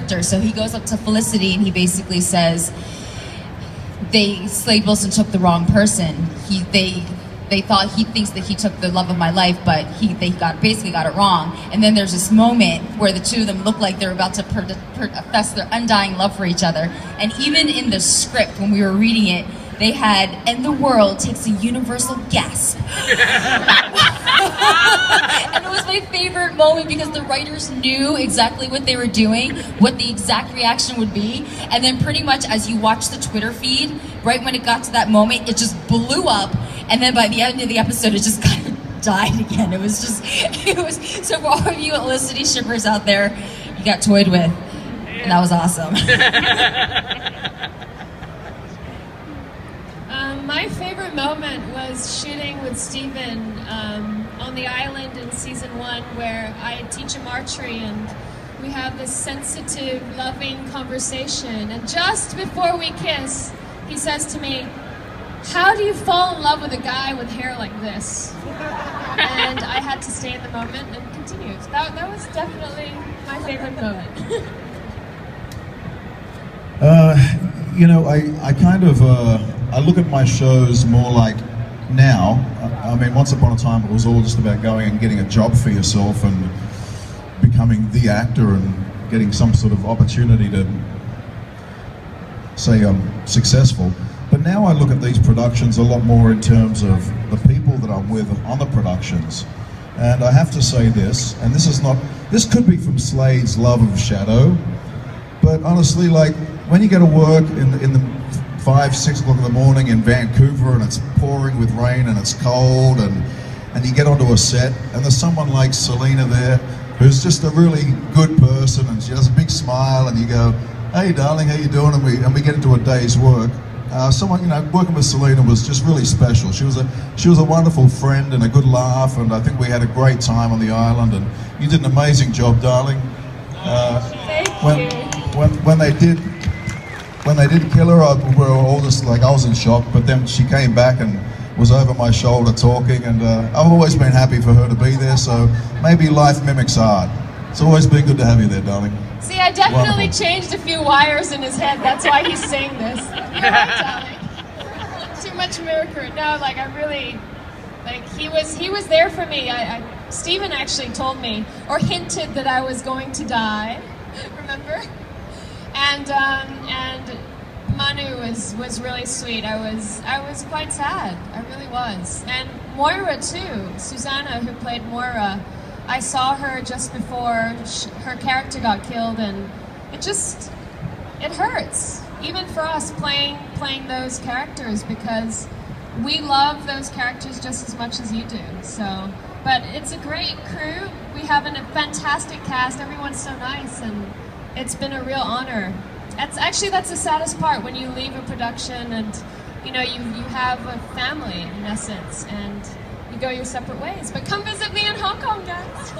character. So he goes up to Felicity and he basically says, Slade Wilson took the wrong person. They thought he thinks that he took the love of my life, but they basically got it wrong. And then there's this moment where the two of them look like they're about to profess their undying love for each other. And even in the script, when we were reading it, they had, and the world takes a universal gasp. And it was my favorite moment because the writers knew exactly what they were doing, what the exact reaction would be. And then pretty much as you watch the Twitter feed, right when it got to that moment, it just blew up. And then by the end of the episode, it just kind of died again. It was so for all of you Felicity shippers out there, you got toyed with. And that was awesome. My favorite moment was shooting with Steven on the island in season 1, where I teach him archery and we have this sensitive, loving conversation. And just before we kiss, he says to me, "How do you fall in love with a guy with hair like this?" And I had to stay in the moment and continue. That was definitely my favorite moment. I kind of, I look at my shows more like now. I mean, once upon a time it was all just about going and getting a job for yourself and becoming the actor and getting some sort of opportunity to say I'm successful. But now I look at these productions a lot more in terms of the people that I'm with on the productions. And I have to say this, and this could be from Slade's love of shadow, but honestly, like, when you go to work in the 5, 6 o'clock in the morning in Vancouver and it's pouring with rain and it's cold and you get onto a set and there's someone like Celina there who's just a really good person and she has a big smile and you go, "Hey darling, how you doing?" And we get into a day's work. Working with Celina was just really special. She was a wonderful friend and a good laugh, and I think we had a great time on the island. And you did an amazing job, darling. When they did kill her, we were all just like, I was in shock. But then she came back and was over my shoulder talking, and I've always been happy for her to be there. So maybe life mimics art. It's always been good to have you there, darling. See, I definitely changed a few wires in his head. That's why he's saying this. You're right, darling. Too much mercury. No, like, I really, like, he was there for me. Steven actually told me, or hinted that I was going to die. Remember? And Manu was really sweet. I was quite sad. I really was. And Moira too. Susanna, who played Moira. I saw her just before her character got killed, and it hurts, even for us playing those characters, because we love those characters just as much as you do. So, but it's a great crew. We have a fantastic cast. Everyone's so nice, and it's been a real honor. That's the saddest part, when you leave a production and you have a family in essence, and you go your separate ways. But come visit me in Hong Kong, guys.